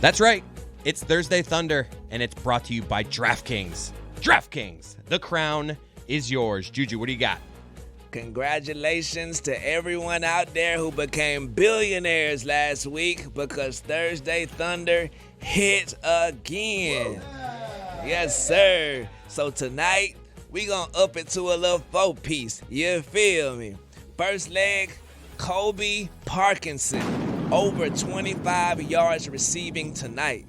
That's right. It's Thursday Thunder, and it's brought to you by DraftKings. DraftKings, the crown is yours. Juju, what do you got? Congratulations to everyone out there who became billionaires last week because Thursday Thunder hit again. Yes, sir. So tonight, we gonna up it to a little 4-piece. You feel me? First leg, Kobe Parkinson, over 25 yards receiving tonight.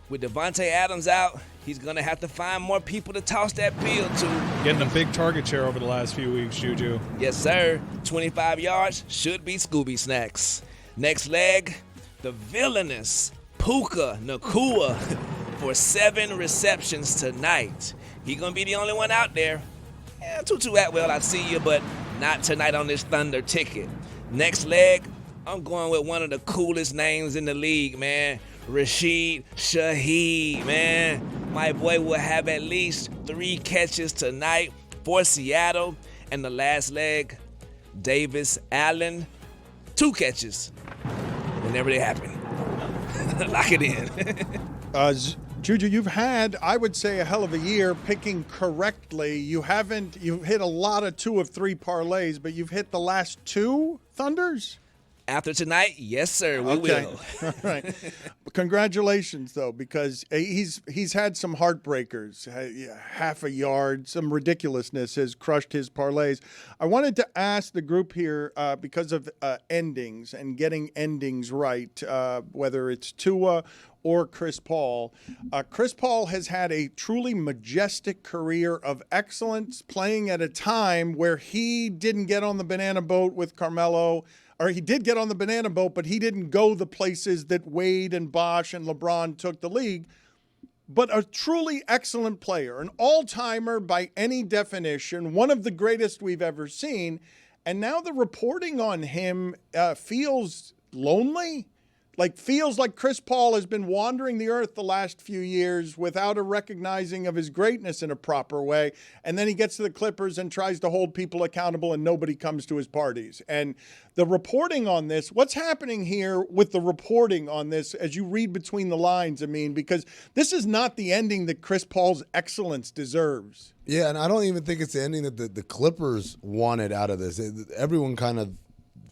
With Devontae Adams out, he's going to have to find more people to toss that field to. Getting a big target share over the last few weeks, Juju. Yes, sir. 25 yards should be Scooby Snacks. Next leg, the villainous Puka Nacua for 7 receptions tonight. He going to be the only one out there. Yeah, Tutu Atwell, I see you, but not tonight on this Thunder ticket. Next leg, I'm going with one of the coolest names in the league, man. Rashid Shaheed, man. My boy will have at least 3 catches tonight for Seattle. And the last leg, Davis Allen, 2 catches. Whenever they happen. Lock it in. Juju, you've had, I would say, a hell of a year picking correctly. You've hit a lot of 2 of 3 parlays, but you've hit the last 2 Thunders? After tonight, yes, sir, we will. All right. Congratulations, though, because he's had some heartbreakers. Half a yard, some ridiculousness has crushed his parlays. I wanted to ask the group here, because of endings and getting endings right, whether it's Tua or Chris Paul. Chris Paul has had a truly majestic career of excellence, playing at a time where he didn't get on the banana boat with Carmelo. Or he did get on the banana boat, but he didn't go the places that Wade and Bosh and LeBron took the league. But a truly excellent player, an all-timer by any definition, one of the greatest we've ever seen. And now the reporting on him feels lonely. Feels like Chris Paul has been wandering the earth the last few years without a recognizing of his greatness in a proper way. And then he gets to the Clippers and tries to hold people accountable and nobody comes to his parties. And the reporting on this, what's happening here with the reporting on this as you read between the lines, because this is not the ending that Chris Paul's excellence deserves. Yeah, and I don't even think it's the ending that the Clippers wanted out of this. Everyone kind of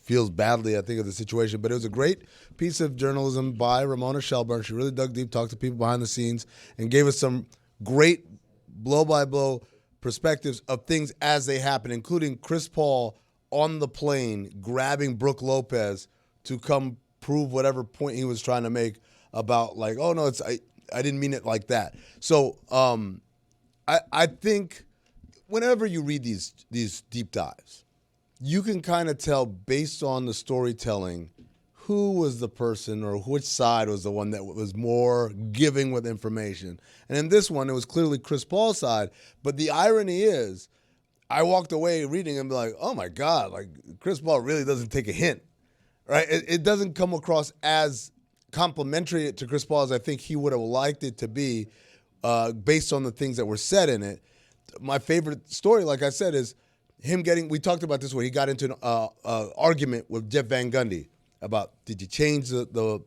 feels badly, I think, of the situation. But it was a great piece of journalism by Ramona Shelburne. She really dug deep, talked to people behind the scenes, and gave us some great blow-by-blow perspectives of things as they happen, including Chris Paul on the plane grabbing Brooke Lopez to come prove whatever point he was trying to make about, oh, no, I didn't mean it like that. So I think whenever you read these deep dives, you can kind of tell based on the storytelling who was the person or which side was the one that was more giving with information. And in this one, it was clearly Chris Paul's side. But the irony is, I walked away reading and be like, oh, my God, Chris Paul really doesn't take a hint, right? It doesn't come across as complimentary to Chris Paul as I think he would have liked it to be based on the things that were said in it. My favorite story, like I said, is him we talked about this where he got into an argument with Jeff Van Gundy about did you change the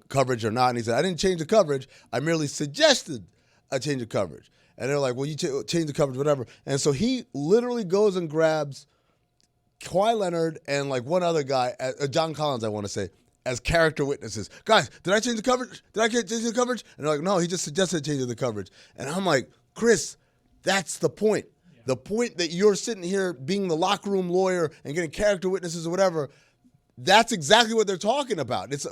coverage or not? And he said, I didn't change the coverage. I merely suggested a change of coverage. And they're like, well, you change the coverage, whatever. And so he literally goes and grabs Kawhi Leonard and one other guy, John Collins, I want to say, as character witnesses. Guys, did I change the coverage? Did I change the coverage? And they're like, no, he just suggested changing the coverage. And I'm like, Chris, that's the point. The point that you're sitting here being the locker room lawyer and getting character witnesses or whatever, that's exactly what they're talking about. It's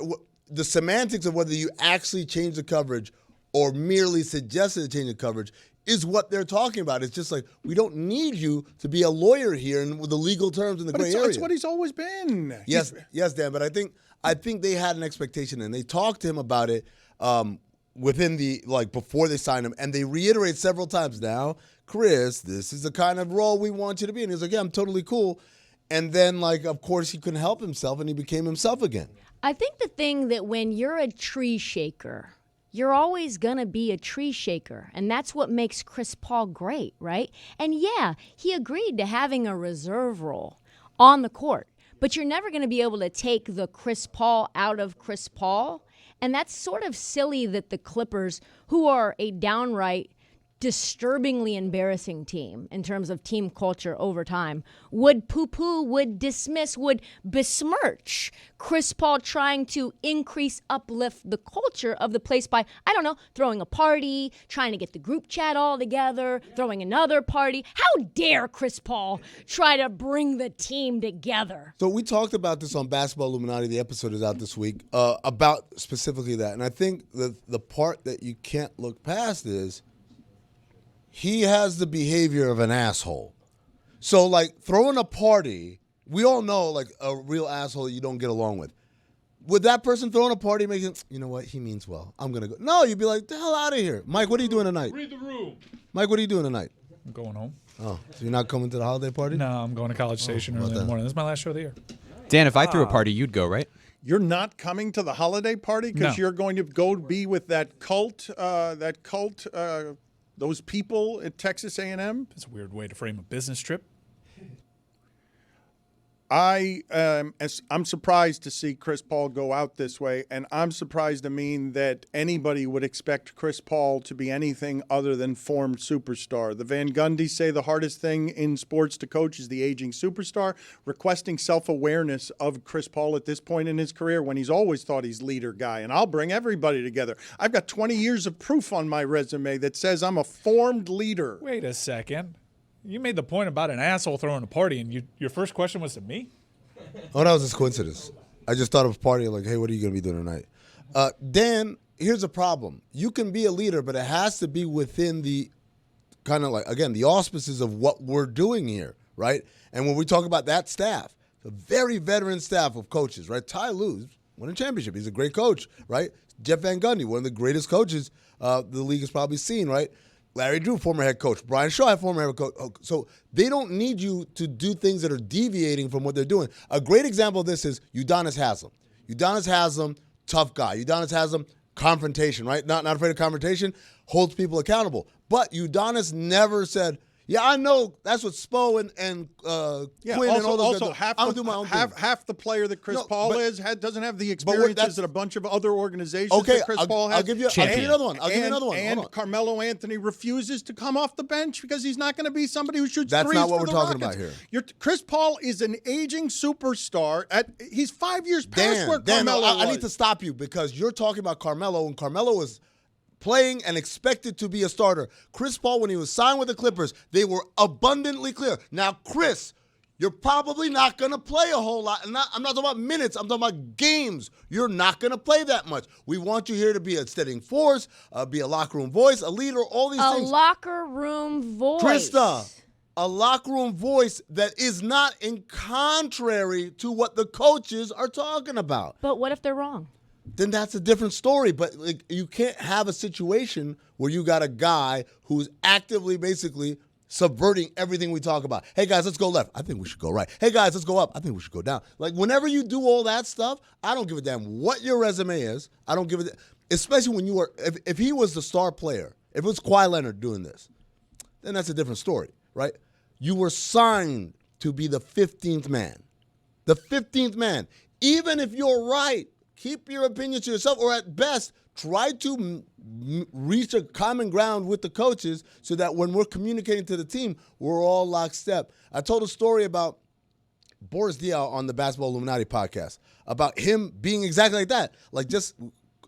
the semantics of whether you actually change the coverage or merely suggested a change of coverage is what they're talking about. It's just we don't need you to be a lawyer here and with the legal terms in the gray area. It's what he's always been. Yes, Dan, but I think they had an expectation and they talked to him about it within the before they signed him, and they reiterate several times now, Chris, this is the kind of role we want you to be. And he's like, yeah, I'm totally cool. And then, of course, he couldn't help himself, and he became himself again. I think the thing that when you're a tree shaker, you're always going to be a tree shaker. And that's what makes Chris Paul great, right? And, yeah, he agreed to having a reserve role on the court. But you're never going to be able to take the Chris Paul out of Chris Paul And that's sort of silly that the Clippers, who are a downright disturbingly embarrassing team in terms of team culture over time, would poo-poo, would dismiss, would besmirch Chris Paul trying to uplift the culture of the place by, I don't know, throwing a party, trying to get the group chat all together, throwing another party. How dare Chris Paul try to bring the team together? So we talked about this on Basketball Illuminati. The episode is out this week about specifically that. And I think the part that you can't look past is he has the behavior of an asshole. So, like, throwing a party, we all know, like, a real asshole you don't get along with. Would that person throwing a party make it, you know what, he means well, I'm going to go. No, you'd be like, the hell out of here. Mike, what are you doing tonight? Read the room. Mike, what are you doing tonight? I'm going home. Oh, so you're not coming to the holiday party? No, I'm going to College Station early in the morning. This is my last show of the year. Dan, if I threw a party, you'd go, right? You're not coming to the holiday party because No. you're going to go be with that cult, those people at Texas A&M? That's a weird way to frame a business trip. I'm surprised to see Chris Paul go out this way, and I'm surprised to mean that anybody would expect Chris Paul to be anything other than formed superstar. The Van Gundys say the hardest thing in sports to coach is the aging superstar, requesting self-awareness of Chris Paul at this point in his career when he's always thought he's leader guy, and I'll bring everybody together. I've got 20 years of proof on my resume that says I'm a formed leader. Wait a second. You made the point about an asshole throwing a party, and your first question was to me? Oh, that was just coincidence. I just thought of a party like, hey, what are you going to be doing tonight? Dan, here's a problem. You can be a leader, but it has to be within the kind of like, again, the auspices of what we're doing here, right? And when we talk about that staff, a very veteran staff of coaches, right? Ty Lue's won a championship. He's a great coach, right? Jeff Van Gundy, one of the greatest coaches the league has probably seen, right? Larry Drew, former head coach. Brian Shaw, former head coach. So they don't need you to do things that are deviating from what they're doing. A great example of this is Udonis Haslem. Udonis Haslem, tough guy. Udonis Haslem, confrontation, right? Not afraid of confrontation, holds people accountable. But Udonis never said, yeah, I know that's what Spo and Quinn and all those guys do. I'll do my own thing. Half the player that Chris Paul doesn't have the But experiences that a bunch of other organizations that Chris Paul has. I'll give you another one. And Carmelo Anthony refuses to come off the bench because he's not going to be somebody who shoots That's threes not what for we're the talking Rockets. about here. Chris Paul is an aging superstar. He's 5 years past where Carmelo was. I need to stop you because you're talking about Carmelo, and Carmelo is playing and expected to be a starter. Chris Paul, when he was signed with the Clippers, they were abundantly clear. Now, Chris, you're probably not going to play a whole lot. I'm not talking about minutes. I'm talking about games. You're not going to play that much. We want you here to be a steadying force, be a locker room voice, a leader, all these things. A locker room voice. Krista, a locker room voice that is not in contrary to what the coaches are talking about. But what if they're wrong? Then that's a different story. But like, you can't have a situation where you got a guy who's actively basically subverting everything we talk about. Hey, guys, let's go left. I think we should go right. Hey, guys, let's go up. I think we should go down. Like, whenever you do all that stuff, I don't give a damn what your resume is. I don't give a damn. Especially when you are, if he was the star player, if it was Kawhi Leonard doing this, then that's a different story, right? You were signed to be the 15th man. The 15th man. Even if you're right, keep your opinion to yourself, or at best, try to reach a common ground with the coaches so that when we're communicating to the team, we're all lockstep. I told a story about Boris Diaw on the Basketball Illuminati podcast, about him being exactly like that, like just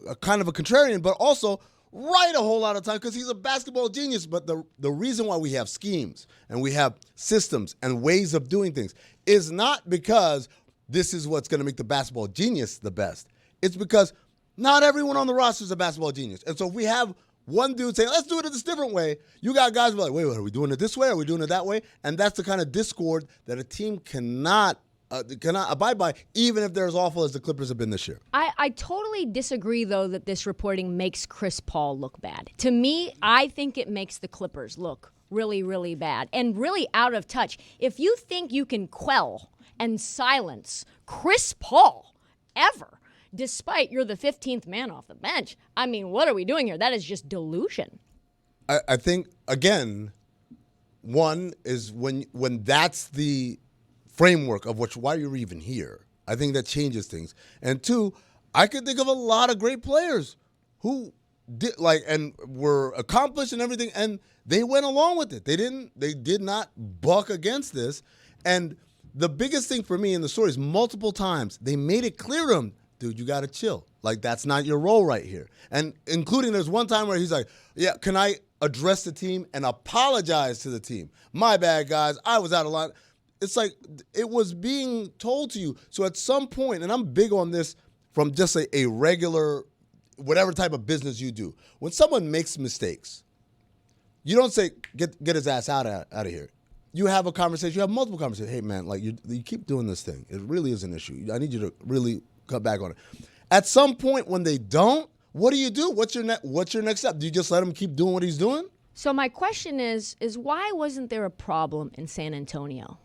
a kind of a contrarian, but also right a whole lot of time because he's a basketball genius. But the reason why we have schemes and we have systems and ways of doing things is not because this is what's going to make the basketball genius the best. It's because not everyone on the roster is a basketball genius. And so if we have one dude saying, let's do it this different way, you got guys who are like, wait, are we doing it this way? Are we doing it that way? And that's the kind of discord that a team cannot abide by, even if they're as awful as the Clippers have been this year. I totally disagree, though, that this reporting makes Chris Paul look bad. To me, I think it makes the Clippers look really, really bad and really out of touch. If you think you can quell and silence Chris Paul ever, despite you're the 15th man off the bench, I mean, what are we doing here? That is just delusion. I think, again, one is when that's the framework of why you're even here, I think that changes things. And two, I could think of a lot of great players who did and were accomplished and everything, and they went along with it. They did not buck against this. And the biggest thing for me in the story is multiple times they made it clear to him, dude, you got to chill. Like, that's not your role right here. And including there's one time where he's like, yeah, can I address the team and apologize to the team? My bad, guys. I was out of line. It's like it was being told to you. So at some point, and I'm big on this from just a regular, whatever type of business you do, when someone makes mistakes, you don't say, get his ass out of here. You have a conversation. You have multiple conversations. Hey, man, like you keep doing this thing. It really is an issue. I need you to really cut back on it. At some point when they don't, what do? What's your next step? Do you just let him keep doing what he's doing? So my question is why wasn't there a problem in San Antonio?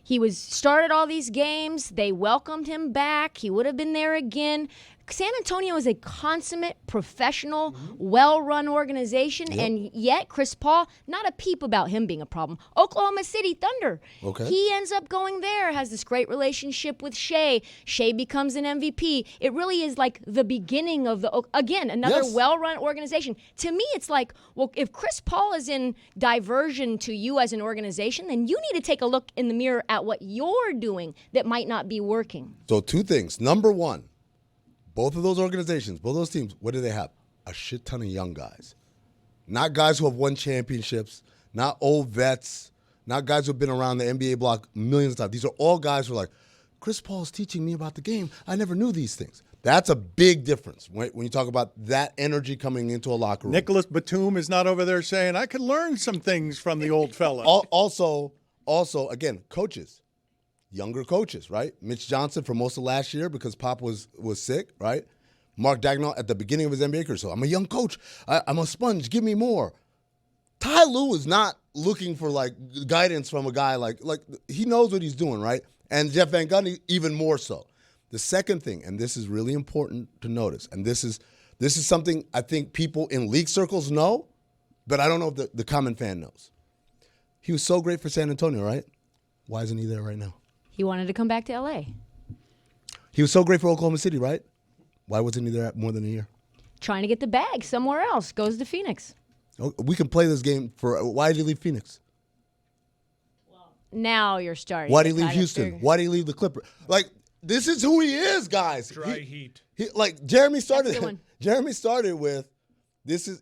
He started all these games. They welcomed him back. He would have been there again. San Antonio is a consummate, professional, well-run organization, and yet Chris Paul, not a peep about him being a problem. Oklahoma City Thunder. Okay. He ends up going there, has this great relationship with Shea. Shea becomes an MVP. It really is like the beginning of another well-run organization. To me, it's like, well, if Chris Paul is in diversion to you as an organization, then you need to take a look in the mirror at what you're doing that might not be working. So two things. Number one, both of those organizations, both those teams, what do they have? A shit ton of young guys. Not guys who have won championships, not old vets, not guys who have been around the NBA block millions of times. These are all guys who are like, Chris Paul's teaching me about the game. I never knew these things. That's a big difference when you talk about that energy coming into a locker room. Nicholas Batum is not over there saying, I could learn some things from the old fella. Also, again, coaches. Younger coaches, right? Mitch Johnson for most of last year because Pop was sick, right? Mark Dagnall at the beginning of his NBA career. So I'm a young coach. I'm a sponge. Give me more. Ty Lue is not looking for like guidance from a guy like he knows what he's doing, right? And Jeff Van Gundy even more so. The second thing, and this is really important to notice, and this is something I think people in league circles know, but I don't know if the common fan knows. He was so great for San Antonio, right? Why isn't he there right now? He wanted to come back to L.A. He was so great for Oklahoma City, right? Why wasn't he there more than a year? Trying to get the bag somewhere else. Goes to Phoenix. We can play this game for why did he leave Phoenix? Now you're starting. Why did he leave Houston? Why did he leave the Clippers? Like, this is who he is, guys. Dry heat. Jeremy started. Jeremy started with, this is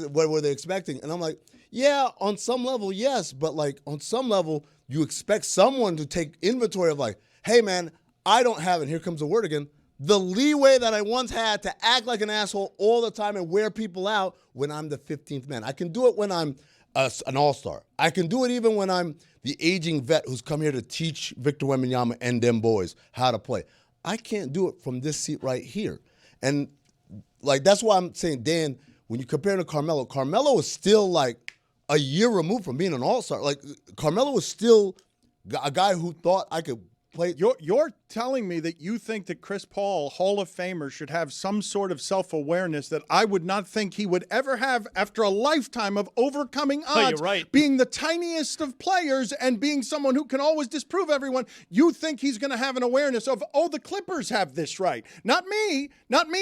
what were they expecting? And I'm like, yeah, on some level, yes, but like on some level, you expect someone to take inventory of like, hey man, I don't have it. Here comes the word again. The leeway that I once had to act like an asshole all the time and wear people out when I'm the 15th man. I can do it when I'm an all-star. I can do it even when I'm the aging vet who's come here to teach Victor Wembanyama and them boys how to play. I can't do it from this seat right here. And like that's why I'm saying, Dan, when you compare to Carmelo was still like a year removed from being an all-star. Like Carmelo was still a guy who thought I could play. You're telling me that you think that Chris Paul, Hall of Famer, should have some sort of self-awareness that I would not think he would ever have after a lifetime of overcoming odds, you're right. being the tiniest of players and being someone who can always disprove everyone. You think he's going to have an awareness of, oh, the Clippers have this right. Not me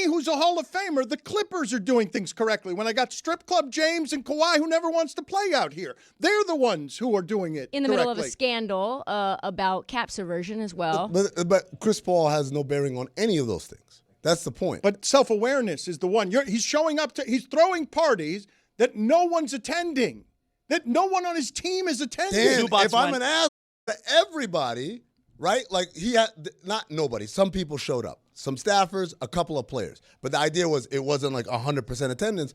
who's a Hall of Famer. The Clippers are doing things correctly. When I got Strip Club James and Kawhi who never wants to play out here, they're the ones who are doing it in the middle of a scandal about cap subversion as well. But Chris Paul has no bearing on any of those things. That's the point. But self-awareness is the one. He's showing up he's throwing parties that no one's attending, that no one on his team is attending. Dan, if I'm an ass to everybody, right? Like not nobody. Some people showed up. Some staffers, a couple of players. But the idea was it wasn't like 100% attendance.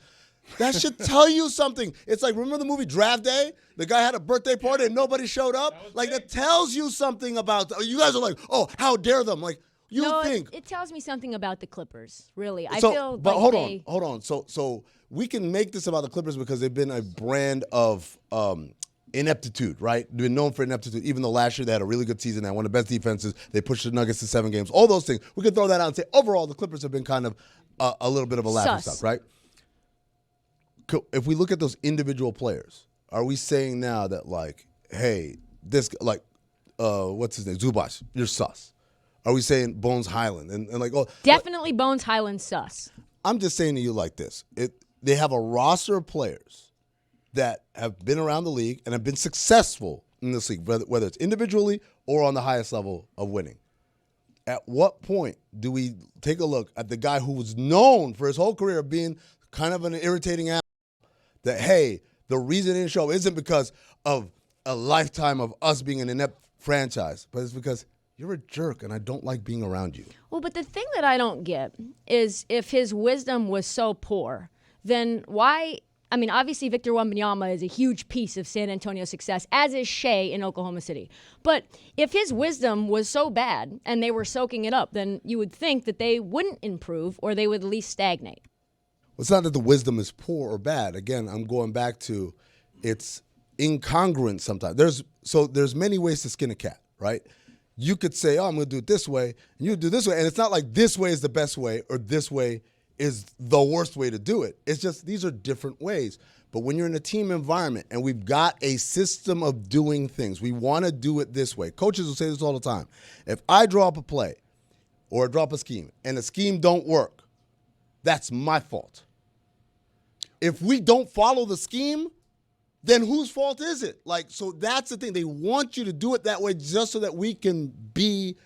That should tell you something. It's like, remember the movie Draft Day? The guy had a birthday party and nobody showed up? That tells you something about, you guys are like, oh, how dare them? Like, think. It tells me something about the Clippers, really. Hold on. So we can make this about the Clippers because they've been a brand of ineptitude, right? They've been known for ineptitude, even though last year they had a really good season. They had one of the best defenses. They pushed the Nuggets to 7 games. All those things. We could throw that out and say, overall, the Clippers have been kind of a little bit of a laughingstock, right? If we look at those individual players, are we saying now that like, hey, this what's his name, Zubac, you're sus? Are we saying Bones Highland? And like, oh, Definitely Bones Highland sus. I'm just saying to you like this. They have a roster of players that have been around the league and have been successful in this league, whether it's individually or on the highest level of winning. At what point do we take a look at the guy who was known for his whole career of being kind of an irritating animal, that, hey, the reason it didn't show isn't because of a lifetime of us being an inept franchise, but it's because you're a jerk and I don't like being around you. Well, but the thing that I don't get is if his wisdom was so poor, then why? I mean, obviously Victor Wembanyama is a huge piece of San Antonio's success, as is Shea in Oklahoma City. But if his wisdom was so bad and they were soaking it up, then you would think that they wouldn't improve or they would at least stagnate. Well, it's not that the wisdom is poor or bad. Again, I'm going back to it's incongruent sometimes. There's many ways to skin a cat, right? You could say, oh, I'm going to do it this way, and you do it this way. And it's not like this way is the best way or this way is the worst way to do it. It's just these are different ways. But when you're in a team environment and we've got a system of doing things, we want to do it this way. Coaches will say this all the time. If I draw up a play or drop a scheme and the scheme don't work, that's my fault. If we don't follow the scheme, then whose fault is it? Like, so that's the thing. They want you to do it that way just so that we can be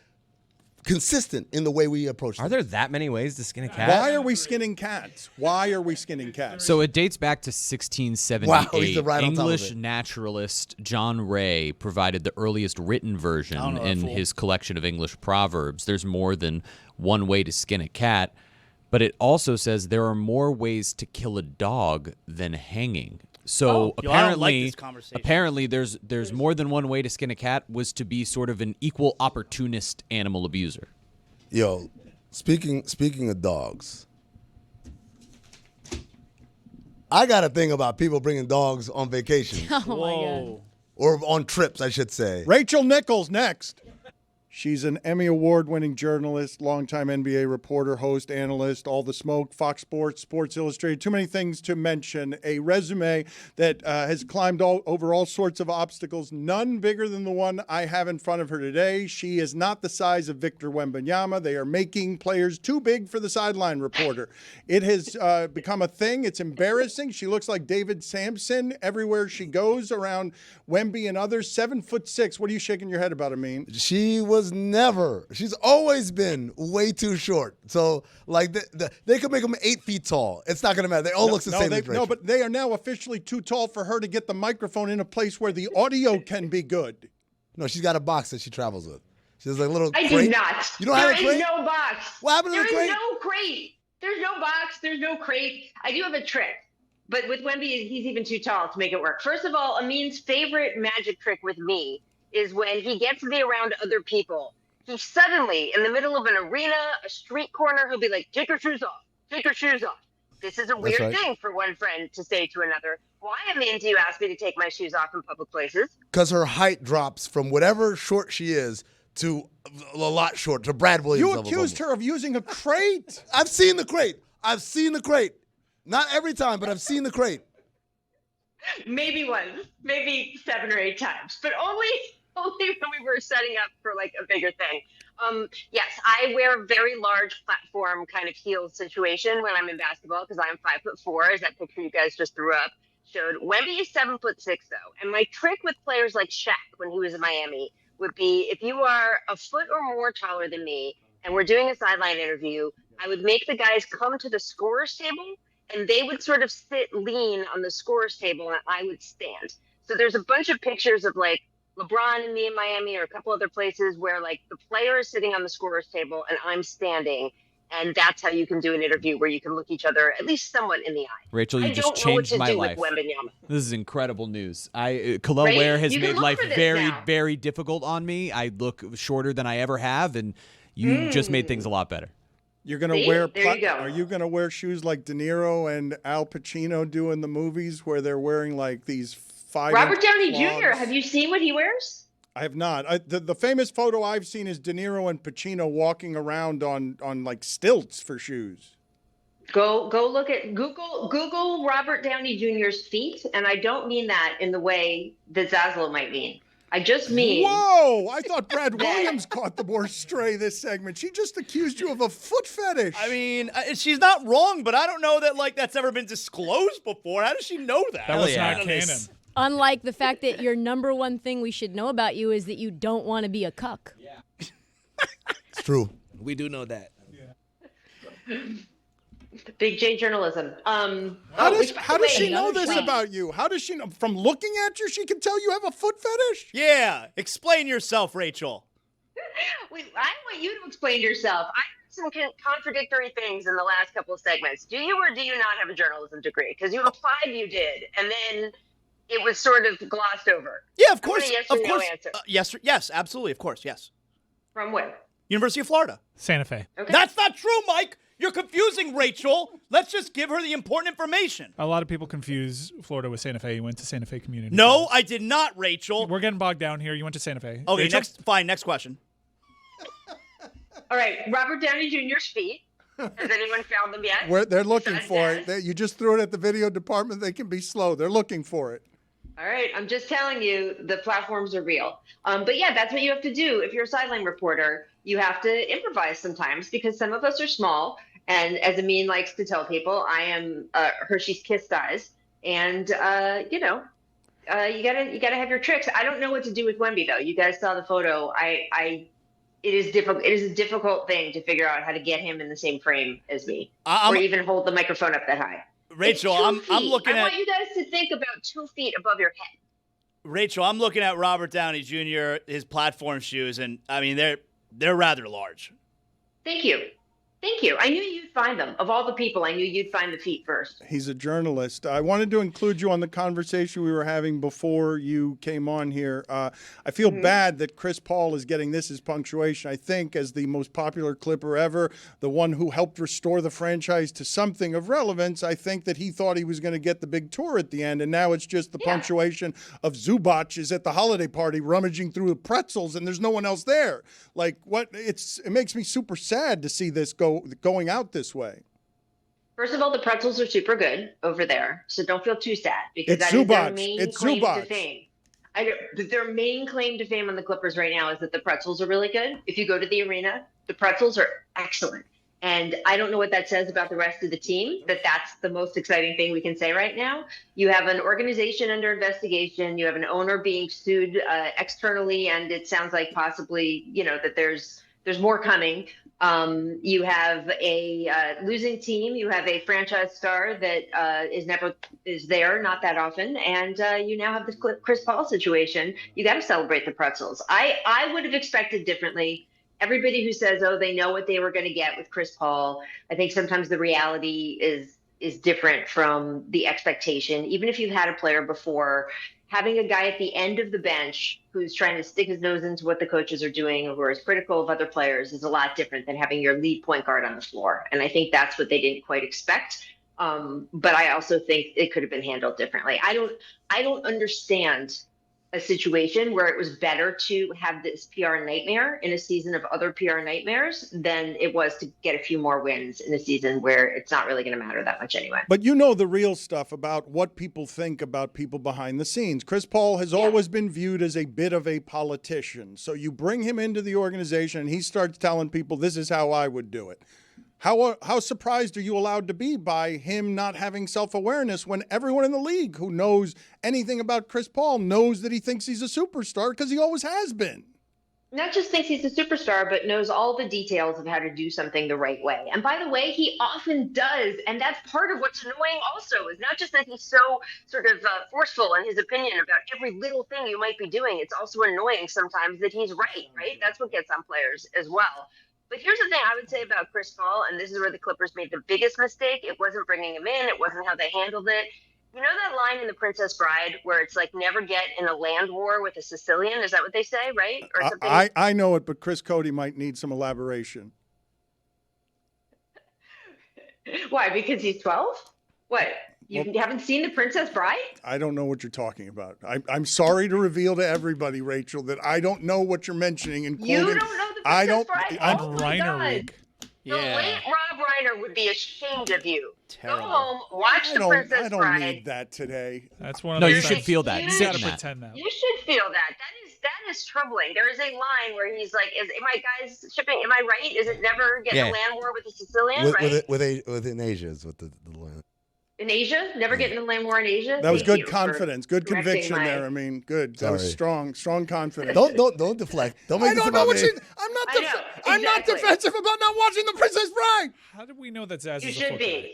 consistent in the way we approach Are things. there that many ways to skin a cat? Why are we skinning cats? Why are we skinning cats? So it dates back to 1678. Wow, he's right on top of English it. naturalist John Ray provided the earliest written version in his collection of English proverbs. There's more than one way to skin a cat, but it also says there are more ways to kill a dog than hanging. So Yo, I don't like apparently, this conversation. apparently, there's more than one way to skin a cat. Was to be sort of an equal opportunist animal abuser. Yo, speaking of dogs, I got a thing about people bringing dogs on vacation Oh, my God. or on trips, I should say. Rachel Nichols next. She's an Emmy Award-winning journalist, longtime NBA reporter, host, analyst, all the smoke, Fox Sports, Sports Illustrated, too many things to mention. A resume that has climbed over all sorts of obstacles, none bigger than the one I have in front of her today. She is not the size of Victor Wembanyama. They are making players too big for the sideline reporter. It has become a thing. It's embarrassing. She looks like David Sampson everywhere she goes around Wemby and others. 7'6". What are you shaking your head about, Amin? She's always been way too short. So, like, they could make them 8 feet tall. It's not going to matter. They all look the same. No, but they are now officially too tall for her to get the microphone in a place where the audio can be good. No, she's got a box that she travels with. She has like a little I crate. do not. You don't have a crate? There is no box. What happened to the There crate? is no crate. There's no box. There's no crate. I do have a trick. But with Wemby, he's even too tall to make it work. First of all, Amin's favorite magic trick with me is when he gets to be around other people. He suddenly, in the middle of an arena, a street corner, he'll be like, take your shoes off. Take your shoes off. This is a weird right. thing for one friend to say to another. Why, Amin, do you ask me to take my shoes off in public places? Because her height drops from whatever short she is to a lot short, to Brad Williams. You accused her of using a crate. I've seen the crate. Not every time, but I've seen the crate. Maybe once, maybe 7 or 8 times, but only when we were setting up for like a bigger thing. Yes, I wear very large platform kind of heels situation when I'm in basketball because I'm 5'4", as that picture you guys just threw up showed. Wemby is 7'6" though, and my trick with players like Shaq when he was in Miami would be if you are a foot or more taller than me and we're doing a sideline interview, I would make the guys come to the scorer's table and they would sort of lean on the scorer's table and I would stand. So there's a bunch of pictures of like LeBron and me in Miami or a couple other places where like the player is sitting on the scorer's table and I'm standing. And that's how you can do an interview where you can look each other at least somewhat in the eye. Rachel, you just changed my life. This is incredible news. Cologne Right? wear has You can made look life for this very, now. very difficult on me. I look shorter than I ever have, and you just made things a lot better. You're gonna See? wear. There you go. Are you gonna wear shoes like De Niro and Al Pacino do in the movies, where they're wearing like these 5? Robert Downey Jr., have you seen what he wears? I have not. The famous photo I've seen is De Niro and Pacino walking around on like stilts for shoes. Go look at Google Robert Downey Jr.'s feet, and I don't mean that in the way that Zaslow might mean. I just mean. Whoa! I thought Brad Williams caught the more stray this segment. She just accused you of a foot fetish. I mean, she's not wrong, but I don't know that that's ever been disclosed before. How does she know that? That was not canon. Unlike the fact that your number one thing we should know about you is that you don't want to be a cuck. It's true. We do know that. Big J journalism. How does she know this about you? How does she know? From looking at you, she can tell you have a foot fetish? Yeah. Explain yourself, Rachel. Wait, I want you to explain yourself. I heard some contradictory things in the last couple of segments. Do you or do you not have a journalism degree? Because you implied you did, and then it was sort of glossed over. Yeah, of course. Yes of or course. No answer. Yes, absolutely. Of course, yes. From where? University of Florida. Santa Fe. Okay. That's not true, Mike. You're confusing Rachel. Let's just give her the important information. A lot of people confuse Florida with Santa Fe. You went to Santa Fe Community No, College. I did not, Rachel. We're getting bogged down here. You went to Santa Fe. Okay, Rachel? next question. All right, Robert Downey Jr.'s feet. Has anyone found them yet? They're looking Besides for that? it. You just threw it at the video department. They can be slow. They're looking for it. All right, I'm just telling you, the platforms are real. But yeah, that's what you have to do. If you're a sideline reporter, you have to improvise sometimes because some of us are small. And as Amin likes to tell people, I am Hershey's Kiss size. And, you gotta have your tricks. I don't know what to do with Wemby, though. You guys saw the photo. It is difficult. It is a difficult thing to figure out how to get him in the same frame as me or even hold the microphone up that high. Rachel, I'm looking at. I want you guys to think about 2 feet above your head. Rachel, I'm looking at Robert Downey Jr., his platform shoes, and I mean they're rather large. Thank you. Thank you. I knew you'd find them. Of all the people, I knew you'd find the feet first. He's a journalist. I wanted to include you on the conversation we were having before you came on here. I feel bad that Chris Paul is getting this as punctuation. I think as the most popular Clipper ever, the one who helped restore the franchise to something of relevance, I think that he thought he was going to get the big tour at the end, and now it's just the punctuation of Zubach is at the holiday party rummaging through the pretzels, and there's no one else there. Like, what? It makes me super sad to see this going out this way. First of all, the pretzels are super good over there, so don't feel too sad because It's that is their Zubach. main It's claim Zubach. to fame. Their main claim to fame on the Clippers right now is that the pretzels are really good. If you go to the arena, the pretzels are excellent. And I don't know what that says about the rest of the team, that's the most exciting thing we can say right now. You have an organization under investigation. You have an owner being sued externally, and it sounds like possibly, that there's more coming. You have a losing team. You have a franchise star that is there not that often, and you now have the Chris Paul situation. You got to celebrate the pretzels. I would have expected differently. Everybody who says, "Oh, they know what they were going to get with Chris Paul," I think sometimes the reality is different from the expectation. Even if you've had a player before, having a guy at the end of the bench who's trying to stick his nose into what the coaches are doing or who is critical of other players is a lot different than having your lead point guard on the floor. And I think that's what they didn't quite expect. But I also think it could have been handled differently. I don't understand a situation where it was better to have this PR nightmare in a season of other PR nightmares than it was to get a few more wins in a season where it's not really going to matter that much anyway. But you know the real stuff about what people think about people behind the scenes. Chris Paul has always been viewed as a bit of a politician. So you bring him into the organization and he starts telling people, this is how I would do it. How surprised are you allowed to be by him not having self-awareness when everyone in the league who knows anything about Chris Paul knows that he thinks he's a superstar because he always has been? Not just thinks he's a superstar, but knows all the details of how to do something the right way. And by the way, he often does. And that's part of what's annoying also, is not just that he's so sort of forceful in his opinion about every little thing you might be doing. It's also annoying sometimes that he's right? That's what gets on players as well. But here's the thing I would say about Chris Paul, and this is where the Clippers made the biggest mistake. It wasn't bringing him in. It wasn't how they handled it. You know that line in The Princess Bride where it's like, never get in a land war with a Sicilian? Is that what they say, right? Or something? I know it, but Chris Cody might need some elaboration. Why? Because he's 12? What? You haven't seen The Princess Bride? I don't know what you're talking about. I'm sorry to reveal to everybody, Rachel, that I don't know what you're mentioning. You don't know The Princess Bride? On Oh my Reiner God. Week. The late Rob Reiner would be ashamed of you. Terrible. Go home, watch The Princess I don't Bride. need that today. That's one of No, those you should things. feel that. You You Sit gotta in that. pretend that. You should feel that. That is troubling. There is a line where he's like, "Am I guys shipping? Am I right? Is it never getting a land war with the Sicilian? Right? Within Asia is what the land. In Asia, never getting a land war in Asia. That was Thank good you for confidence, good correcting conviction my- there. I mean, good. That was Sorry. strong confidence. Don't deflect. Don't make I this don't know about what me. you. I'm not exactly. defensive about not watching The Princess Bride. How did we know that Zaz You is a should foot be. guy?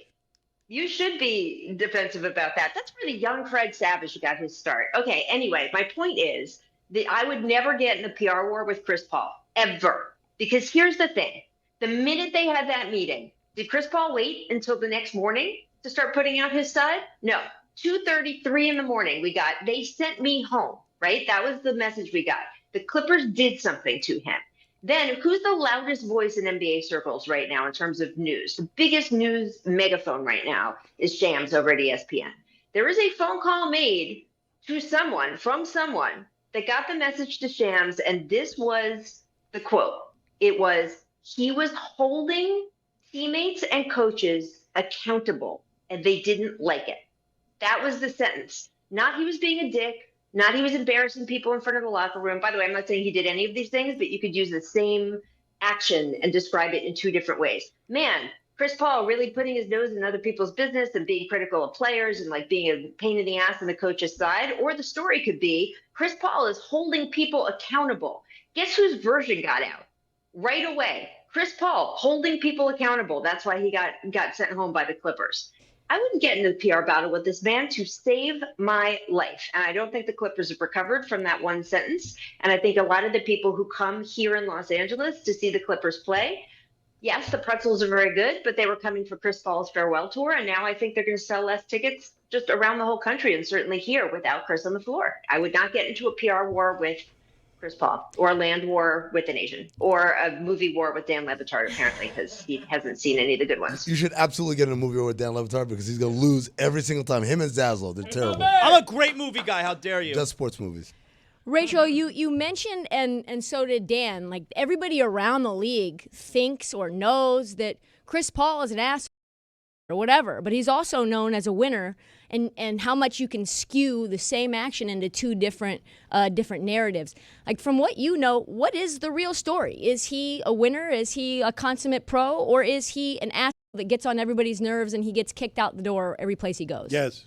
You should be defensive about that. That's where the young Fred Savage got his start. Okay, anyway, my point is that I would never get in a PR war with Chris Paul, ever. Because here's the thing. The minute they had that meeting, did Chris Paul wait until the next morning to start putting out his side? No. 2:33 in the morning, they sent me home, right? That was the message we got. The Clippers did something to him. Then who's the loudest voice in NBA circles right now in terms of news? The biggest news megaphone right now is Shams over at ESPN. There is a phone call made to someone, from someone, that got the message to Shams, and this was the quote. It was, he was holding teammates and coaches accountable, and they didn't like it. That was the sentence. Not he was being a dick. Not he was embarrassing people in front of the locker room. By the way, I'm not saying he did any of these things, but you could use the same action and describe it in two different ways. Man, Chris Paul really putting his nose in other people's business and being critical of players and like being a pain in the ass on the coach's side. Or the story could be Chris Paul is holding people accountable. Guess whose version got out? Right away. Chris Paul holding people accountable. That's why he got sent home by the Clippers. I wouldn't get into a PR battle with this man to save my life. And I don't think the Clippers have recovered from that one sentence. And I think a lot of the people who come here in Los Angeles to see the Clippers play, yes, the pretzels are very good, but they were coming for Chris Paul's farewell tour. And now I think they're going to sell less tickets just around the whole country and certainly here without Chris on the floor. I would not get into a PR war with Chris Paul, or a land war with an Asian, or a movie war with Dan Le Batard, apparently, because he hasn't seen any of the good ones. You should absolutely get in a movie with Dan Le Batard because he's going to lose every single time. Him and Zaslow, they're terrible. I'm a great movie guy. How dare you? Just sports movies. Rachel, you mentioned, and so did Dan, like everybody around the league thinks or knows that Chris Paul is an asshole or whatever, but he's also known as a winner, and how much you can skew the same action into two different narratives. Like from what you know, what is the real story? Is he a winner? Is he a consummate pro? Or is he an asshole that gets on everybody's nerves and he gets kicked out the door every place he goes? Yes.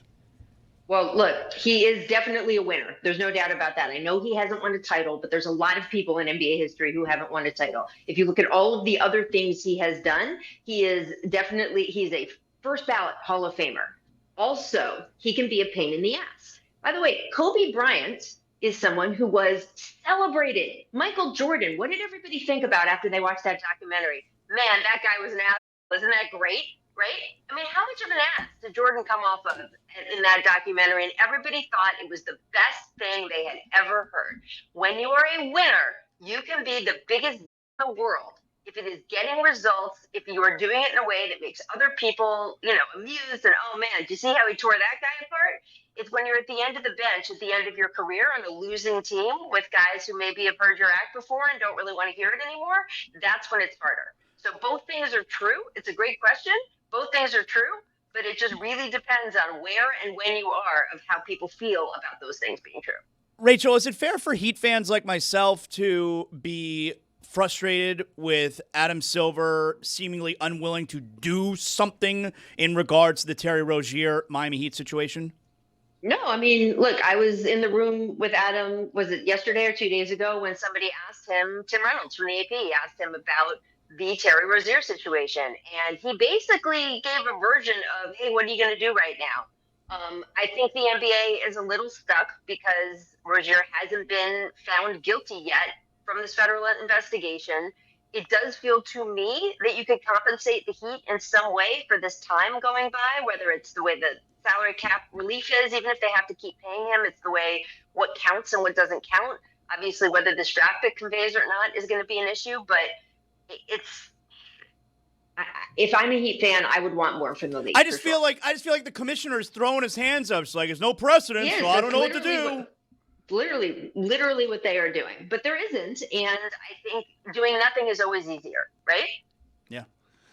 Well, look, he is definitely a winner. There's no doubt about that. I know he hasn't won a title, but there's a lot of people in NBA history who haven't won a title. If you look at all of the other things he has done, he's a first ballot Hall of Famer. Also, he can be a pain in the ass. By the way, Kobe Bryant is someone who was celebrated. Michael Jordan, what did everybody think about after they watched that documentary? Man, that guy was an asshole. Isn't that great? Right? I mean, how much of an ass did Jordan come off of in that documentary? And everybody thought it was the best thing they had ever heard. When you are a winner, you can be the biggest in the world. If it is getting results, if you are doing it in a way that makes other people, amused and, oh man, do you see how he tore that guy apart? It's when you're at the end of the bench, at the end of your career on a losing team with guys who maybe have heard your act before and don't really want to hear it anymore. That's when it's harder. So both things are true. It's a great question. Both things are true, but it just really depends on where and when you are of how people feel about those things being true. Rachel, is it fair for Heat fans like myself to be frustrated with Adam Silver seemingly unwilling to do something in regards to the Terry Rozier Miami Heat situation? No, I mean, look, I was in the room with Adam, was it yesterday or 2 days ago, when somebody asked him, Tim Reynolds from the AP asked him about the Terry Rozier situation. And he basically gave a version of, hey, what are you going to do right now? I think the NBA is a little stuck because Rozier hasn't been found guilty yet from this federal investigation. It does feel to me that you could compensate the Heat in some way for this time going by, whether it's the way the salary cap relief is, even if they have to keep paying him, it's the way what counts and what doesn't count. Obviously, whether this draft pick conveys or not is going to be an issue, but if I'm a Heat fan, I would want more from the league. I just feel like the commissioner is throwing his hands up. It's like there's no precedent, so I don't know what to do. Literally what they are doing, but there isn't, and I think doing nothing is always easier, right? Yeah,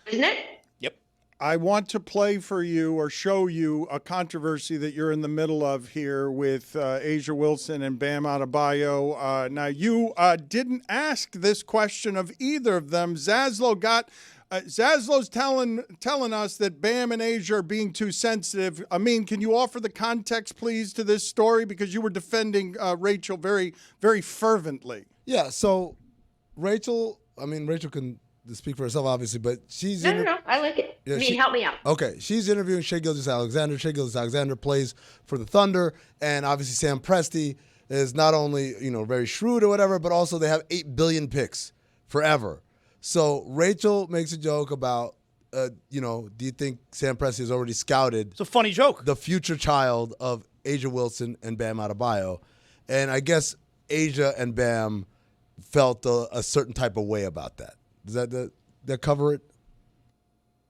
isn't it? Yep. I want to play for you or show you a controversy that you're in the middle of here with Asia Wilson and Bam Adebayo. Now, you didn't ask this question of either of them. Zaslow's telling us that Bam and Asia are being too sensitive. Amin, can you offer the context, please, to this story? Because you were defending Rachel very, very fervently. Yeah, so Rachel can speak for herself, obviously, but she's... No, I like it. Yeah, help me out. Okay, she's interviewing Shai Gilgeous-Alexander. Shai Gilgeous-Alexander plays for the Thunder, and obviously Sam Presti is not only, very shrewd or whatever, but also they have 8 billion picks forever. So Rachel makes a joke about, do you think Sam Presti has already scouted... It's a funny joke. ...the future child of Asia Wilson and Bam Adebayo? And I guess Asia and Bam felt a certain type of way about that. Does that cover it?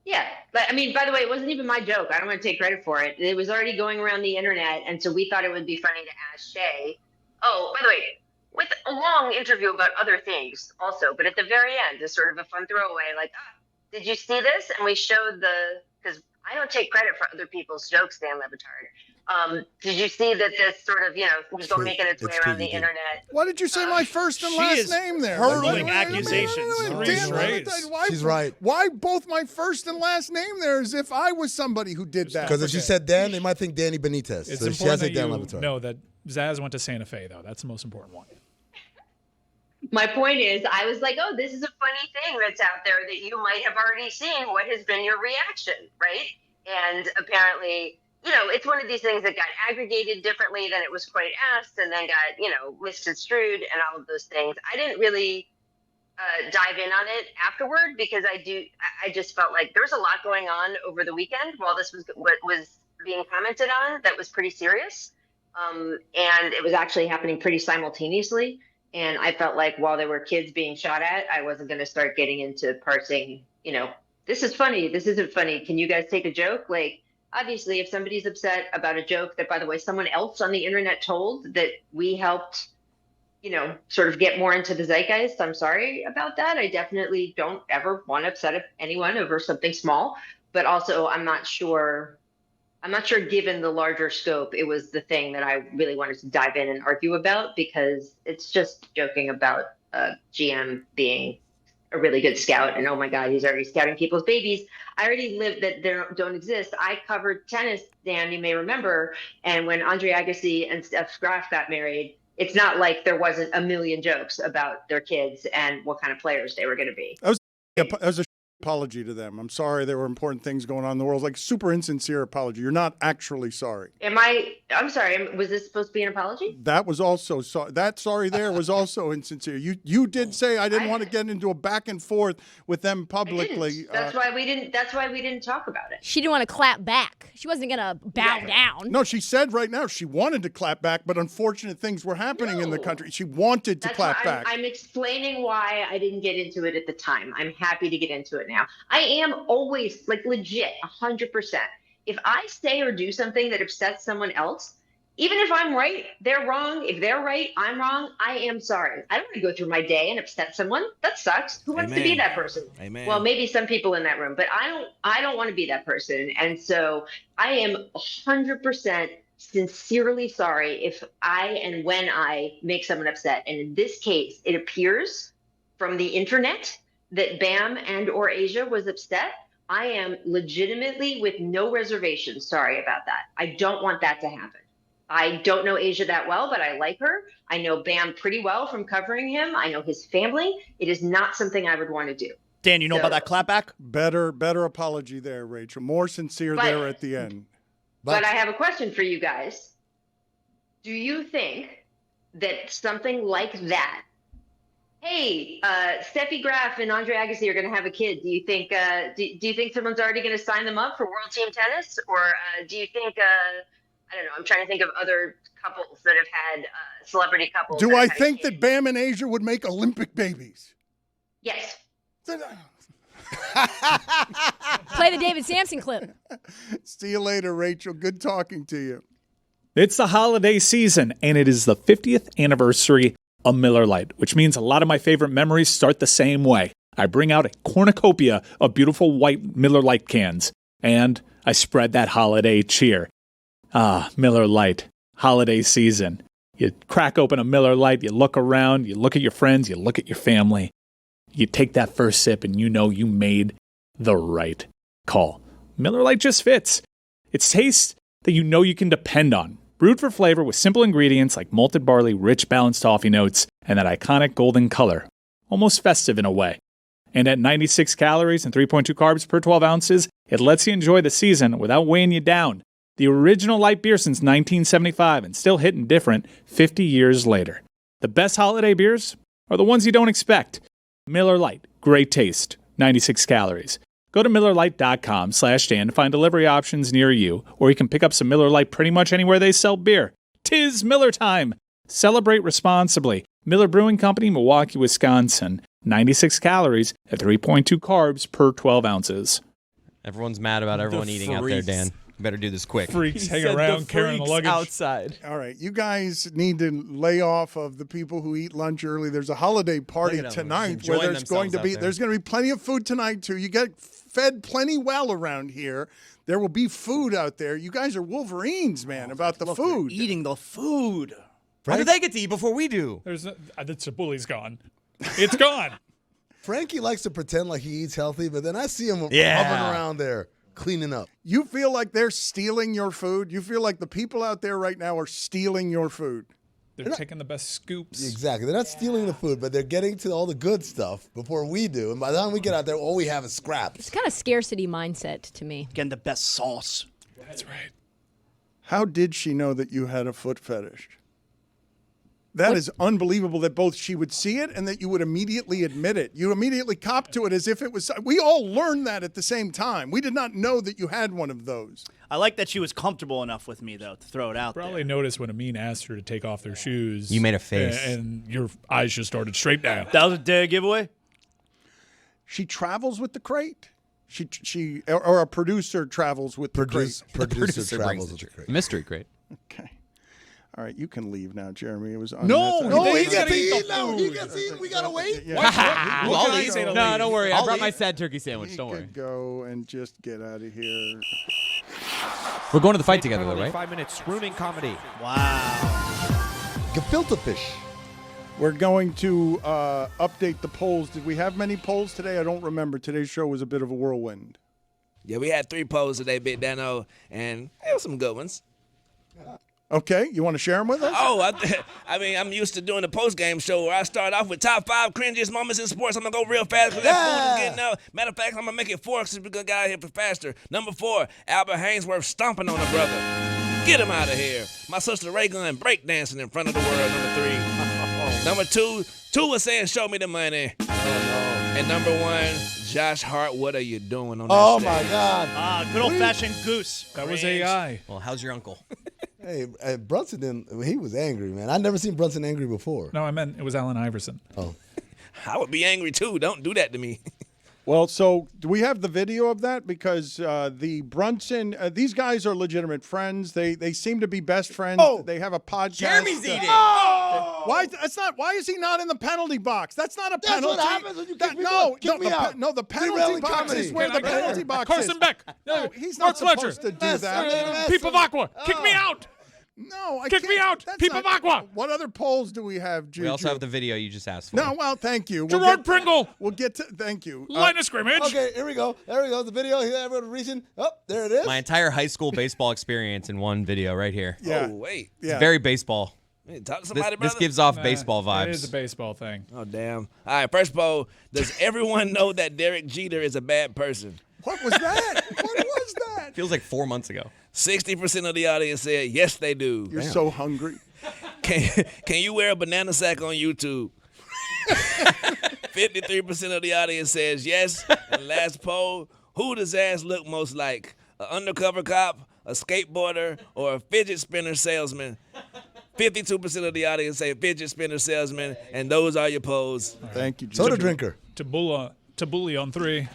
Yeah. But, by the way, it wasn't even my joke. I don't want to take credit for it. It was already going around the internet, and so we thought it would be funny to ask Shai. Oh, by the way, with a long interview about other things also, but at the very end, is sort of a fun throwaway, like, did you see this? And we showed because I don't take credit for other people's jokes, Dan Le Batard. Did you see that this sort of, was going making its way around the internet? Why did you say my first and last name there? Hurling accusations. She's right. Why both my first and last name there as if I was somebody who did that? Because if she said Dan, they might think Danny Benitez. It's so she has important to Dan that Le Batard. you know that Zaz went to Santa Fe, though. That's the most important one. My point is, I was like, oh, this is a funny thing that's out there that you might have already seen. What has been your reaction, right? And apparently, it's one of these things that got aggregated differently than it was quite asked, and then got, misconstrued and all of those things. I didn't really dive in on it afterward because I just felt like there was a lot going on over the weekend while this was what was being commented on that was pretty serious. And it was actually happening pretty simultaneously. And I felt like while there were kids being shot at, I wasn't going to start getting into parsing, this is funny, this isn't funny. Can you guys take a joke? Like, obviously, if somebody's upset about a joke that, by the way, someone else on the internet told that we helped, sort of get more into the zeitgeist, I'm sorry about that. I definitely don't ever want to upset anyone over something small. But also, I'm not sure given the larger scope, it was the thing that I really wanted to dive in and argue about because it's just joking about GM being a really good scout and, oh my God, he's already scouting people's babies. I already lived that they don't exist. I covered tennis, Dan, you may remember, and when Andre Agassi and Steph Graf got married, it's not like there wasn't a million jokes about their kids and what kind of players they were going to be. That was a apology to them. I'm sorry there were important things going on in the world. Like super insincere apology. You're not actually sorry. I'm sorry. Was this supposed to be an apology? That was also that sorry there was also insincere. You did say I didn't want to get into a back and forth with them publicly. That's why we didn't talk about it. She didn't want to clap back. She wasn't going to bow down. No, she said right now she wanted to clap back, but unfortunate things were happening in the country. She wanted to clap back. I'm explaining why I didn't get into it at the time. I'm happy to get into it now. I am always, like, legit, 100%. If I say or do something that upsets someone else, even if I'm right, they're wrong. If they're right, I'm wrong. I am sorry. I don't want to go through my day and upset someone. That sucks. Who wants to be that person? Amen. Well, maybe some people in that room, but I don't want to be that person. And so I am 100% sincerely sorry if and when I make someone upset. And in this case, it appears from the internet that Bam and or Asia was upset. I am legitimately with no reservations sorry about that. I don't want that to happen. I don't know Asia that well, but I like her. I know Bam pretty well from covering him. I know his family. It is not something I would want to do. Dan, you know about that clapback? Better apology there, Rachel. More sincere there at the end. But I have a question for you guys. Do you think that something like that, hey, Steffi Graf and Andre Agassi are going to have a kid. Do you think do you think someone's already going to sign them up for World Team Tennis? Or do you think, I don't know, I'm trying to think of other couples that have had celebrity couples. Do I think that Bam and Asia would make Olympic babies? Yes. Play the David Sampson clip. See you later, Rachel. Good talking to you. It's the holiday season, and it is the 50th anniversary of Miller Lite, which means a lot of my favorite memories start the same way. I bring out a cornucopia of beautiful white Miller Lite cans. And I spread that holiday cheer. Ah, Miller Lite, holiday season. You crack open a Miller Lite, you look around, you look at your friends, you look at your family. You take that first sip and you know you made the right call. Miller Lite just fits. It's taste that you know you can depend on. Brewed for flavor with simple ingredients like malted barley, rich balanced toffee notes, and that iconic golden color. Almost festive in a way. And at 96 calories and 3.2 carbs per 12 ounces, it lets you enjoy the season without weighing you down. The original light beer since 1975 and still hitting different 50 years later. The best holiday beers are the ones you don't expect. Miller Lite, great taste, 96 calories. Go to MillerLite.com/Dan to find delivery options near you, or you can pick up some Miller Lite pretty much anywhere they sell beer. 'Tis Miller time. Celebrate responsibly. Miller Brewing Company, Milwaukee, Wisconsin. 96 calories at 3.2 carbs per 12 ounces. Everyone's mad about everyone eating out there, Dan. You better do this quick. Freaks hang around carrying the luggage. outside. All right, you guys need to lay off of the people who eat lunch early. There's a holiday party Look at 'em, tonight enjoying where there's going to themselves be out there. plenty of food tonight too. You get fed plenty well around here. There will be food out there. You guys are Wolverines, man, about the food. Eating the food. How do they get to eat before we do? The Cibouli's gone. It's gone. Frankie likes to pretend like he eats healthy, but then I see him hovering around there cleaning up. You feel like they're stealing your food? You feel like the people out there right now are stealing your food? They're taking the best scoops. Exactly. They're not stealing the food, but they're getting to all the good stuff before we do. And by the time we get out there, all we have is scraps. It's kind of scarcity mindset to me. Getting the best sauce. That's right. How did she know that you had a foot fetish? That is unbelievable that both she would see it and that you would immediately admit it. You immediately cop to it as if it was. We all learned that at the same time. We did not know that you had one of those. I like that she was comfortable enough with me, though, to throw it out Probably there. noticed when Amin asked her to take off their shoes. You made a face. And your eyes just started straight down. That was a dead giveaway? She travels with the crate. She or a producer travels with the crate. Producer brings travels the with the crate. Mystery crate. Okay. All right, you can leave now, Jeremy. It was No, unnecessary. he gets to eat now. He gets to eat. We gotta wait. I'll eat. No, don't worry. I I'll brought eat. my sad turkey sandwich. He Don't worry. could go and just get out of here. We're going to the fight together, though, right? 5 minutes screaming comedy. Wow. Gefilte fish. We're going to update the polls. Did we have many polls today? I don't remember. Today's show was a bit of a whirlwind. Yeah, we had 3 polls today, Big Dano, and there were some good ones. Okay, you want to share them with us? Oh, I mean, I'm used to doing the post-game show where I start off with top 5 cringiest moments in sports. I'm going to go real fast because that food is getting out. Matter of fact, I'm going to make it 4 because we're going to get out of here for faster. Number 4, Albert Hainsworth stomping on a brother. Get him out of here. My sister Ray Gun breakdancing in front of the world, number 3. Number 2, was saying, show me the money. And number 1, Josh Hart, what are you doing on that stage? My God. Good old-fashioned goose. That was AI. Well, how's your uncle? Hey, Brunson he was angry, man. I've never seen Brunson angry before. No, I meant it was Allen Iverson. Oh. I would be angry too. Don't do that to me. Well, so do we have the video of that? Because the Brunson, these guys are legitimate friends. They seem to be best friends. Oh. They have a podcast. Jeremy's eating. Why? That's not. Why is he not in the penalty box? That's not a That's penalty. what happens when you kick me no, out. Kick me out. No, the penalty Derailing box comedy. is where the penalty box is. Carson Beck. No, he's not supposed to do that. Peep of Aqua. Kick me out. No, I Kick can't. me out. That's Peep of not- Aqua. What other polls do we have, Juju? We also have the video you just asked for. No, well, thank you. Gerard Pringle. We'll get to. Thank you. Line of scrimmage. Okay, here we go. There we go. The video. Here, everyone reaching. Oh, there it is. My entire high school baseball experience in one video right here. Yeah. Oh, wait. Yeah. Very baseball. Hey, talk to This, somebody, this brother. gives off baseball vibes. It is a baseball thing. Oh, damn. All right, first poll. Does everyone know that Derek Jeter is a bad person? What was that? What was that? Feels like 4 months ago. 60% of the audience said, yes, they do. You're so hungry. Can you wear a banana sack on YouTube? 53% of the audience says yes. And last poll, who does ass look most like? An undercover cop, a skateboarder, or a fidget spinner salesman? 52% of the audience say fidget spinner salesman, and those are your polls. Thank you, Juju. Soda drinker. Tabula on 3.